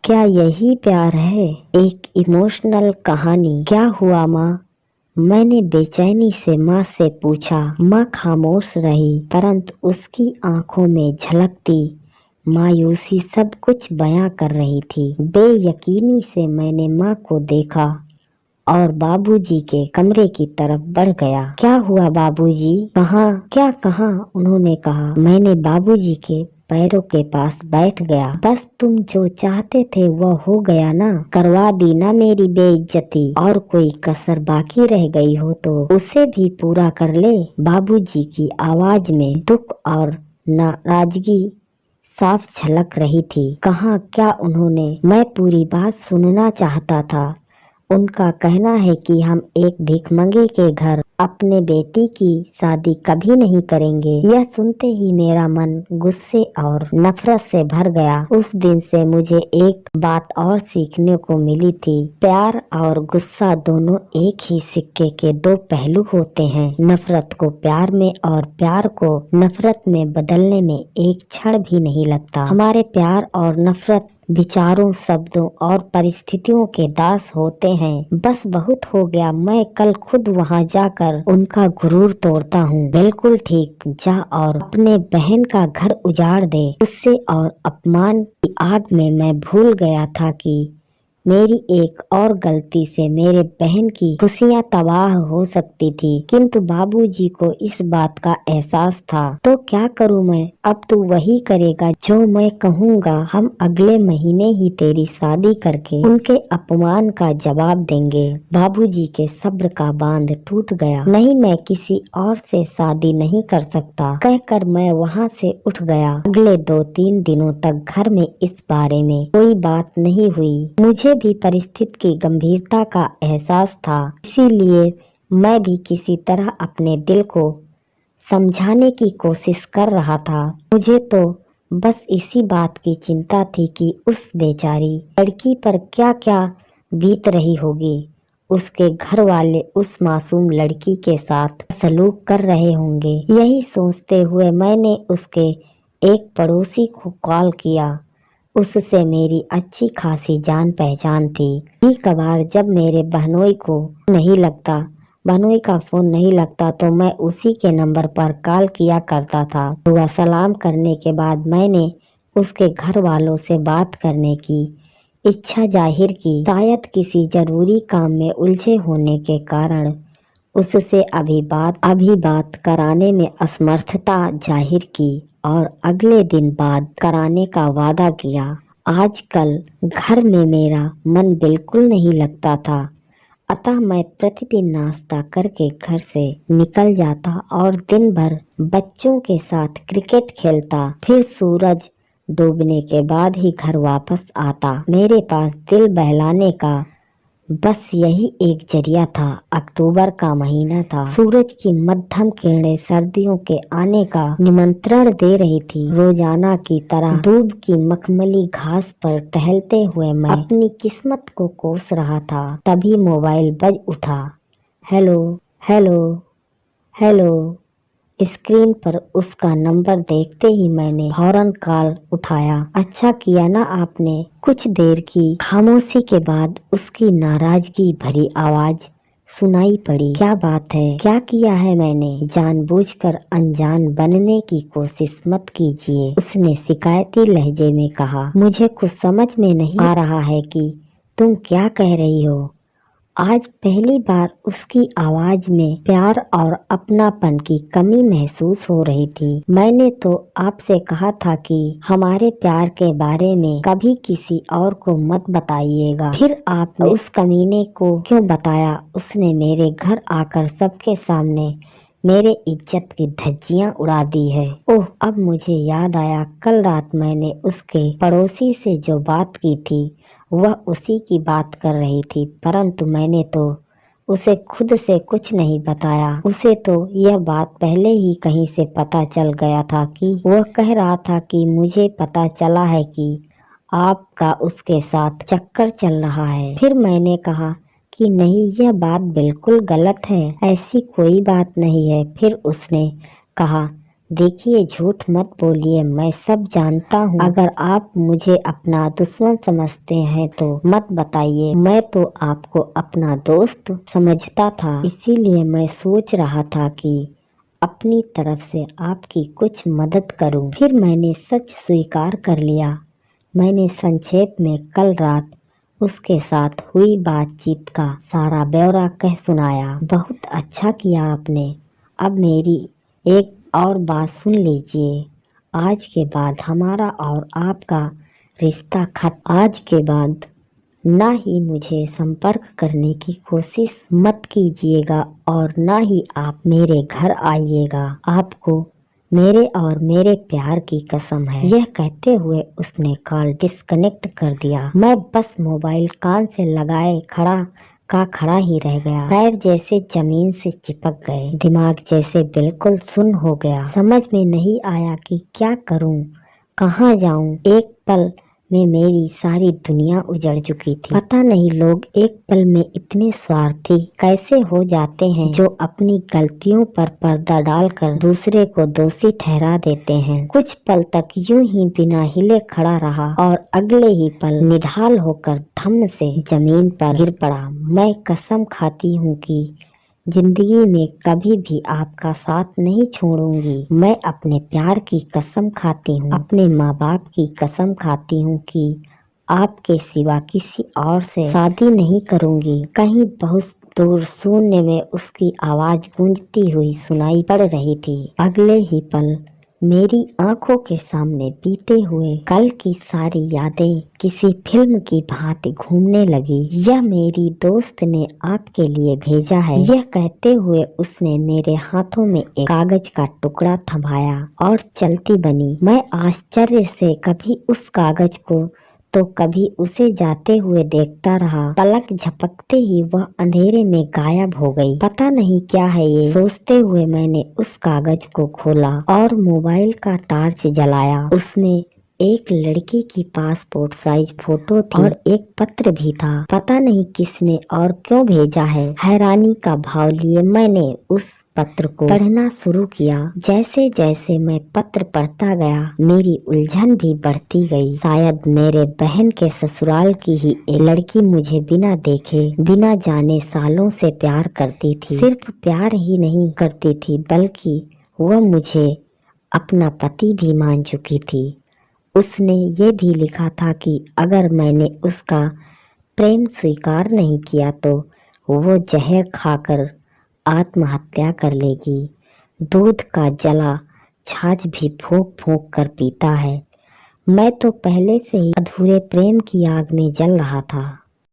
क्या यही प्यार है? एक इमोशनल कहानी। क्या हुआ माँ? मैंने बेचैनी से माँ से पूछा। माँ खामोश रही, परंतु उसकी आंखों में झलकती मायूसी सब कुछ बयां कर रही थी। बेयकीनी से मैंने माँ को देखा और बाबूजी के कमरे की तरफ बढ़ गया। क्या हुआ बाबूजी? कहाँ? क्या कहा? उन्होंने कहा। मैंने बाबूजी के पैरों के पास बैठ गया। बस तुम जो चाहते थे वह हो गया ना? करवा दी ना मेरी बेइज्जती? और कोई कसर बाकी रह गई हो तो उसे भी पूरा कर ले। बाबूजी की आवाज में दुख और नाराजगी साफ झलक रही थी। कहाँ? क्या उन्होंने? मैं पूरी बात सुनना चाहता था। उनका कहना है कि हम एक भिखमंगे के घर अपने बेटी की शादी कभी नहीं करेंगे। यह सुनते ही मेरा मन गुस्से और नफरत से भर गया। उस दिन से मुझे एक बात और सीखने को मिली थी। प्यार और गुस्सा दोनों एक ही सिक्के के दो पहलू होते हैं। नफरत को प्यार में और प्यार को नफरत में बदलने में एक क्षण भी नहीं लगता। हमारे प्यार और नफरत विचारों, शब्दों और परिस्थितियों के दास होते हैं। बस बहुत हो गया। मैं कल खुद वहां जाकर उनका गुरूर तोड़ता हूँ। बिल्कुल ठीक, जा और अपने बहन का घर उजाड़ दे। गुस्से और अपमान की आग में मैं भूल गया था कि मेरी एक और गलती से मेरे बहन की खुशियाँ तबाह हो सकती थी, किंतु बाबूजी को इस बात का एहसास था। तो क्या करूँ मैं? अब तू वही करेगा जो मैं कहूँगा। हम अगले महीने ही तेरी शादी करके उनके अपमान का जवाब देंगे। बाबूजी के सब्र का बांध टूट गया। नहीं, मैं किसी और से शादी नहीं कर सकता, कहकर मैं वहाँ से उठ गया। अगले 2-3 दिनों तक घर में इस बारे में कोई बात नहीं हुई। मुझे भी परिस्थिति की गंभीरता का एहसास था, इसीलिए मैं भी किसी तरह अपने दिल को समझाने की कोशिश कर रहा था। मुझे तो बस इसी बात की चिंता थी कि उस बेचारी लड़की पर क्या क्या बीत रही होगी। उसके घर वाले उस मासूम लड़की के साथ सलूक कर रहे होंगे। यही सोचते हुए मैंने उसके एक पड़ोसी को कॉल किया। उससे मेरी अच्छी खासी जान पहचान थी। कभी-कभार जब मेरे बहनोई का फोन नहीं लगता तो मैं उसी के नंबर पर कॉल किया करता था। वह सलाम करने के बाद मैंने उसके घर वालों से बात करने की इच्छा जाहिर की। शायद किसी जरूरी काम में उलझे होने के कारण उससे अभी बात कराने में असमर्थता जाहिर की और अगले दिन बात कराने का वादा किया। आजकल घर में मेरा मन बिल्कुल नहीं लगता था, अतः मैं प्रतिदिन नाश्ता करके घर से निकल जाता और दिन भर बच्चों के साथ क्रिकेट खेलता। फिर सूरज डूबने के बाद ही घर वापस आता। मेरे पास दिल बहलाने का बस यही एक जरिया था। अक्टूबर का महीना था। सूरज की मध्यम किरणें सर्दियों के आने का निमंत्रण दे रही थी। रोजाना की तरह दूब की मखमली घास पर टहलते हुए मैं अपनी किस्मत को कोस रहा था। तभी मोबाइल बज उठा। Hello hello hello. स्क्रीन पर उसका नंबर देखते ही मैंने फौरन कॉल उठाया। अच्छा किया ना आपने। कुछ देर की खामोशी के बाद उसकी नाराजगी भरी आवाज सुनाई पड़ी। क्या बात है? क्या किया है मैंने? जानबूझकर अनजान बनने की कोशिश मत कीजिए, उसने शिकायती लहजे में कहा। मुझे कुछ समझ में नहीं आ रहा है कि तुम क्या कह रही हो। आज पहली बार उसकी आवाज में प्यार और अपनापन की कमी महसूस हो रही थी। मैंने तो आपसे कहा था कि हमारे प्यार के बारे में कभी किसी और को मत बताइएगा, फिर आपने उस कमीने को क्यों बताया? उसने मेरे घर आकर सबके सामने मेरे इज्जत की धज्जियां उड़ा दी है। ओह, अब मुझे याद आया, कल रात मैंने उसके पड़ोसी से जो बात की थी वह उसी की बात कर रही थी, परंतु मैंने तो उसे खुद से कुछ नहीं बताया। उसे तो यह बात पहले ही कहीं से पता चल गया था कि वह कह रहा था कि मुझे पता चला है कि आपका उसके साथ चक्कर चल रहा है। फिर मैंने कहा कि नहीं, यह बात बिल्कुल गलत है, ऐसी कोई बात नहीं है। फिर उसने कहा, देखिए, झूठ मत बोलिए, मैं सब जानता हूँ। अगर आप मुझे अपना दुश्मन समझते हैं तो मत बताइए। मैं तो आपको अपना दोस्त समझता था, इसीलिए मैं सोच रहा था कि अपनी तरफ से आपकी कुछ मदद करूं। फिर मैंने सच स्वीकार कर लिया। मैंने संक्षेप में कल रात उसके साथ हुई बातचीत का सारा ब्यौरा कह सुनाया। बहुत अच्छा किया आपने। अब मेरी एक और बात सुन लीजिए। आज के बाद हमारा और आपका रिश्ता खत्म। आज के बाद ना ही मुझे संपर्क करने की कोशिश मत कीजिएगा और ना ही आप मेरे घर आइएगा। आपको मेरे और मेरे प्यार की कसम है। यह कहते हुए उसने कॉल डिस्कनेक्ट कर दिया। मैं बस मोबाइल कान से लगाए खड़ा ही रह गया। पैर जैसे जमीन से चिपक गए, दिमाग जैसे बिल्कुल सुन्न हो गया। समझ में नहीं आया कि क्या करूं, कहाँ जाऊं। एक पल में मेरी सारी दुनिया उजड़ चुकी थी। पता नहीं लोग एक पल में इतने स्वार्थी कैसे हो जाते हैं, जो अपनी गलतियों पर पर्दा डालकर दूसरे को दोषी ठहरा देते हैं। कुछ पल तक यूं ही बिना हिले खड़ा रहा और अगले ही पल निढाल होकर धम्म से जमीन पर गिर पड़ा। मैं कसम खाती हूँ कि जिंदगी में कभी भी आपका साथ नहीं छोड़ूंगी। मैं अपने प्यार की कसम खाती हूँ, अपने माँ बाप की कसम खाती हूँ कि आपके सिवा किसी और से शादी नहीं करूंगी। कहीं बहुत दूर शून्य में उसकी आवाज गूंजती हुई सुनाई पड़ रही थी। अगले ही पल मेरी आंखों के सामने बीते हुए कल की सारी यादें किसी फिल्म की भांति घूमने लगी। यह मेरी दोस्त ने आपके लिए भेजा है। यह कहते हुए उसने मेरे हाथों में एक कागज का टुकड़ा थमाया और चलती बनी। मैं आश्चर्य से कभी उस कागज को तो कभी उसे जाते हुए देखता रहा। पलक झपकते ही वह अंधेरे में गायब हो गई। पता नहीं क्या है ये सोचते हुए मैंने उस कागज को खोला और मोबाइल का टॉर्च जलाया। उसमें एक लड़की की पासपोर्ट साइज फोटो थी और एक पत्र भी था। पता नहीं किसने और क्यों भेजा है। हैरानी का भाव लिए मैंने उस पत्र को पढ़ना शुरू किया। जैसे जैसे मैं पत्र पढ़ता गया मेरी उलझन भी बढ़ती गई। शायद मेरे बहन के ससुराल की ही एक लड़की मुझे बिना देखे बिना जाने सालों से प्यार करती थी। सिर्फ प्यार ही नहीं करती थी बल्कि वह मुझे अपना पति भी मान चुकी थी। उसने ये भी लिखा था कि अगर मैंने उसका प्रेम स्वीकार नहीं किया तो वो जहर खाकर आत्महत्या कर लेगी। दूध का जला छाछ भी फूंक फूंक कर पीता है। मैं तो पहले से ही अधूरे प्रेम की आग में जल रहा था।